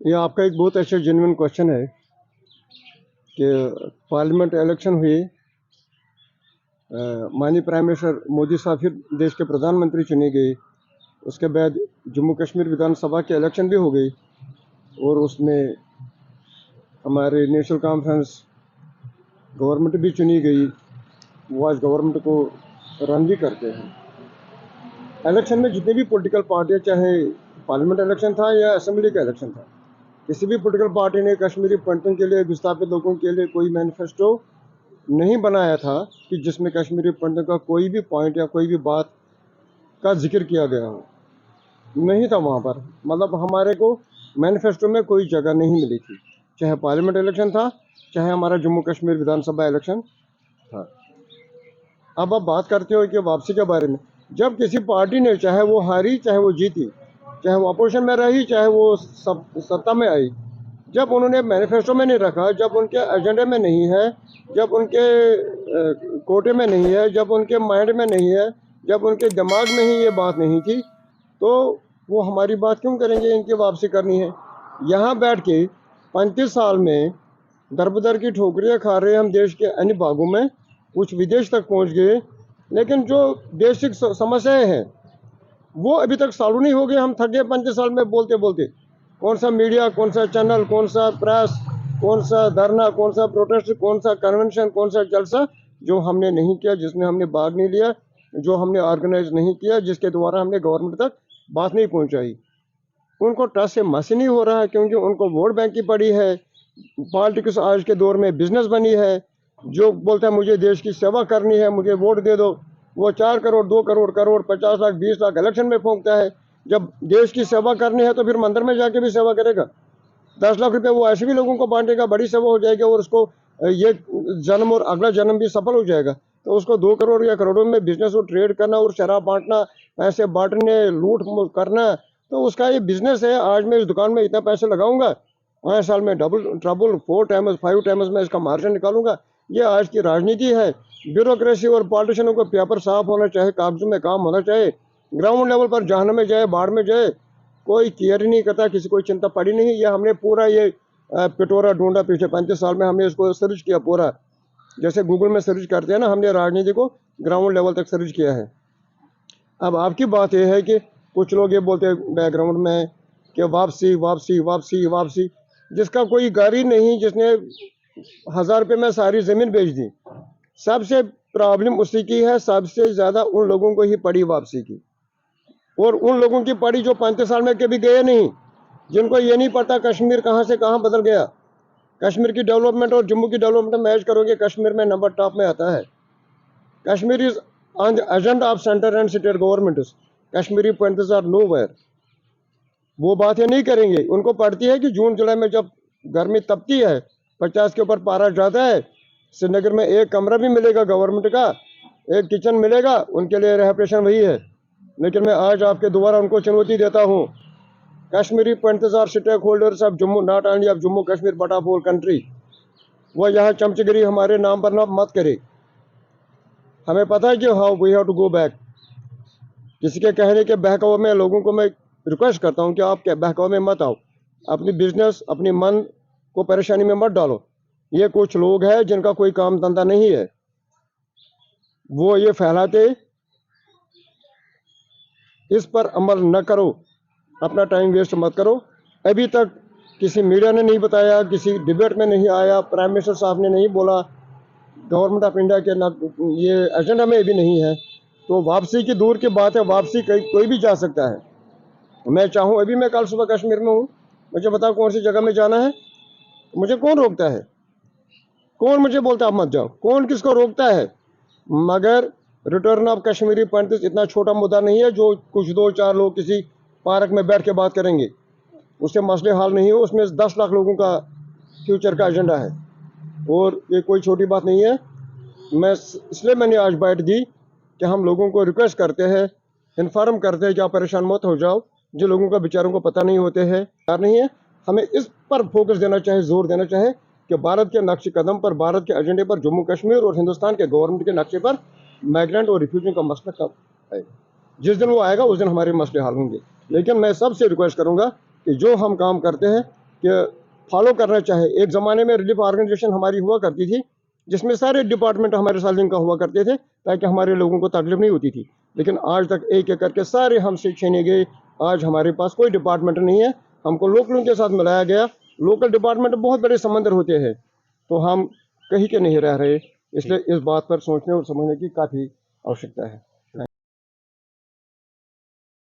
ये आपका एक बहुत अच्छा जेन्युइन क्वेश्चन है कि पार्लियामेंट इलेक्शन हुई, माननीय प्राइम मिनिस्टर मोदी साहब फिर देश के प्रधानमंत्री चुने गए। उसके बाद जम्मू कश्मीर विधानसभा के इलेक्शन भी हो गई और उसमें हमारे नेशनल कॉन्फ्रेंस गवर्नमेंट भी चुनी गई। वो आज गवर्नमेंट को रन भी करते हैं। इलेक्शन में जितनी भी पॉलिटिकल पार्टियां, चाहे पार्लियामेंट इलेक्शन था या असेंबली का इलेक्शन था, किसी भी पॉलिटिकल पार्टी ने कश्मीरी पंडितों के लिए, विस्थापित लोगों के लिए कोई मैनिफेस्टो नहीं बनाया था कि जिसमें कश्मीरी पंडितों का कोई भी पॉइंट या कोई भी बात का जिक्र किया गया हो। नहीं था वहाँ पर, मतलब हमारे को मैनिफेस्टो में कोई जगह नहीं मिली थी, चाहे पार्लियामेंट इलेक्शन था, चाहे हमारा जम्मू कश्मीर विधानसभा इलेक्शन था। अब आप बात करते हो कि वापसी के बारे में, जब किसी पार्टी ने, चाहे वो हारी चाहे वो जीती, चाहे वो अपोजिशन में रही चाहे वो सत्ता में आई, जब उन्होंने मैनिफेस्टो में नहीं रखा, जब उनके एजेंडे में नहीं है, जब उनके कोटे में नहीं है, जब उनके माइंड में नहीं है, जब उनके दिमाग में ही ये बात नहीं थी, तो वो हमारी बात क्यों करेंगे? इनकी वापसी करनी है। यहाँ बैठ के 35 साल में दर की ठोकरियाँ खा रहे हम देश के अन्य भागों में, कुछ विदेश तक पहुँच गए, लेकिन जो बेसिक समस्याएं हैं वो अभी तक सॉल्व नहीं हो गए। हम थक गए 35 साल में बोलते बोलते। कौन सा मीडिया, कौन सा चैनल, कौन सा प्रेस, कौन सा धरना, कौन सा प्रोटेस्ट, कौन सा कन्वेंशन, कौन सा जलसा जो हमने नहीं किया, जिसमें हमने भाग नहीं लिया, जो हमने ऑर्गेनाइज नहीं किया, जिसके द्वारा हमने गवर्नमेंट तक बात नहीं पहुंचाई। उनको ट्रस्ट से मस नहीं हो रहा है, क्योंकि उनको वोट बैंक की पड़ी है। पॉलिटिक्स आज के दौर में बिजनेस बनी है। जो बोलता है मुझे देश की सेवा करनी है, मुझे वोट दे दो, वो 4 करोड़, 2 करोड़, 50 लाख, 20 लाख इलेक्शन में फूंकता है। जब देश की सेवा करनी है तो फिर मंदिर में जाके भी सेवा करेगा। 10 लाख रुपए वो ऐसे भी लोगों को बांटेगा, बड़ी सेवा हो जाएगी, और उसको ये जन्म और अगला जन्म भी सफल हो जाएगा। तो उसको 2 करोड़ या करोड़ों में बिजनेस और ट्रेड करना और शराब बांटना, पैसे बांटने, लूट करना, तो उसका ये बिजनेस है। आज मैं इस दुकान में इतना पैसे लगाऊंगा, 5 साल में डबल ट्रबल 4 टाइम्स 5 टाइम्स में इसका मार्जिन निकालूंगा। ये आज की राजनीति है। ब्यूरोक्रेसी और पॉलिटिशियनों को पेपर साफ होना चाहिए, कागजों में काम होना चाहिए। ग्राउंड लेवल पर जहान में जाए, बाढ़ में जाए, कोई केयर ही नहीं करता, किसी को चिंता पड़ी नहीं। ये हमने पूरा ये पिटोरा ढूंढा पिछले 35 साल में, हमने इसको सर्च किया पूरा, जैसे गूगल में सर्च करते हैं ना, हमने राजनीति को ग्राउंड लेवल तक सर्च किया है। अब आपकी बात यह है कि कुछ लोग ये बोलते हैं बैकग्राउंड में कि वापसी वापसी वापसी वापसी, जिसका कोई गाड़ी नहीं, जिसने 1000 रुपये में सारी ज़मीन बेच दी। सबसे प्रॉब्लम उसी की है, सबसे ज़्यादा उन लोगों को ही पड़ी वापसी की, और उन लोगों की पड़ी जो 35 साल में कभी गए नहीं, जिनको ये नहीं पता कश्मीर कहाँ से कहाँ बदल गया। कश्मीर की डेवलपमेंट और जम्मू की डेवलपमेंट मैच करोगे, कश्मीर में नंबर टॉप में आता है। Kashmir is on the agenda of centre and state government. Kashmiri pandits are nowhere. वो बात ये नहीं करेंगे। उनको पड़ती है कि जून जुलाई में जब गर्मी तपती है, 50 के ऊपर पारा जाता है, श्रीनगर में एक कमरा भी मिलेगा गवर्नमेंट का, एक किचन मिलेगा, उनके लिए रेहपरेशन वही है। लेकिन मैं आज आपके द्वारा उनको चुनौती देता हूँ, Kashmiri pandits are stakeholders of Jammu, not only of Jammu Kashmir but of whole country. वो यहाँ चमचगिरी हमारे नाम पर ना मत करे। हमें पता है कि how we have to go back. किसी के कहने के बहकावे में लोगों को मैं रिक्वेस्ट करता हूँ कि आप क्या बहकावे में मत आओ, अपनी बिजनेस, अपनी मन को परेशानी में मत डालो। ये कुछ लोग हैं जिनका कोई काम धंधा नहीं है, वो ये फैलाते, इस पर अमल न करो, अपना टाइम वेस्ट मत करो। अभी तक किसी मीडिया ने नहीं बताया, किसी डिबेट में नहीं आया, प्राइम मिनिस्टर साहब ने नहीं बोला, गवर्नमेंट ऑफ इंडिया के ना ये एजेंडा में भी नहीं है। तो वापसी की दूर की बात है, वापसी कोई भी जा सकता है। मैं चाहूँ, अभी मैं कल सुबह कश्मीर में हूँ, मुझे बताओ कौन सी जगह में जाना है, मुझे कौन रोकता है? कौन मुझे बोलता आप मत जाओ? कौन किसको रोकता है? मगर रिटर्न ऑफ कश्मीरी पंडित इतना छोटा मुद्दा नहीं है जो कुछ 2-4 लोग किसी पार्क में बैठ के बात करेंगे, उससे मसले हल नहीं हो। उसमें 10 लाख लोगों का फ्यूचर का एजेंडा है, और ये कोई छोटी बात नहीं है। इसलिए मैंने आज बाइट दी कि हम लोगों को रिक्वेस्ट करते हैं, इन्फॉर्म करते हैं कि आप परेशान मत हो जाओ। जो लोगों का बेचारों को पता नहीं होते हैं, नहीं है, हमें इस पर फोकस देना चाहिए, जोर देना चाहिए कि भारत के नक्शे कदम पर, भारत के एजेंडे पर जम्मू कश्मीर और हिंदुस्तान के गवर्नमेंट के नक्शे पर माइग्रेंट और रिफ्यूजी का मसला कब है। जिस दिन वो आएगा उस दिन हमारे मसले हल होंगे। लेकिन मैं सबसे रिक्वेस्ट करूंगा कि जो हम काम करते हैं कि फॉलो करना चाहिए। एक ज़माने में रिलीफ ऑर्गेनाइजेशन हमारी हुआ करती थी, जिसमें सारे डिपार्टमेंट हमारे साथ लिंक हुआ करते थे, ताकि हमारे लोगों को तकलीफ नहीं होती थी। लेकिन आज तक एक एक करके सारे हमसे छीने गए। आज हमारे पास कोई डिपार्टमेंट नहीं है, हमको लोकलों के साथ मिलाया गया। लोकल डिपार्टमेंट बहुत बड़े समंदर होते हैं, तो हम कहीं के नहीं रह रहे। इसलिए इस बात पर सोचने और समझने की काफ़ी आवश्यकता है।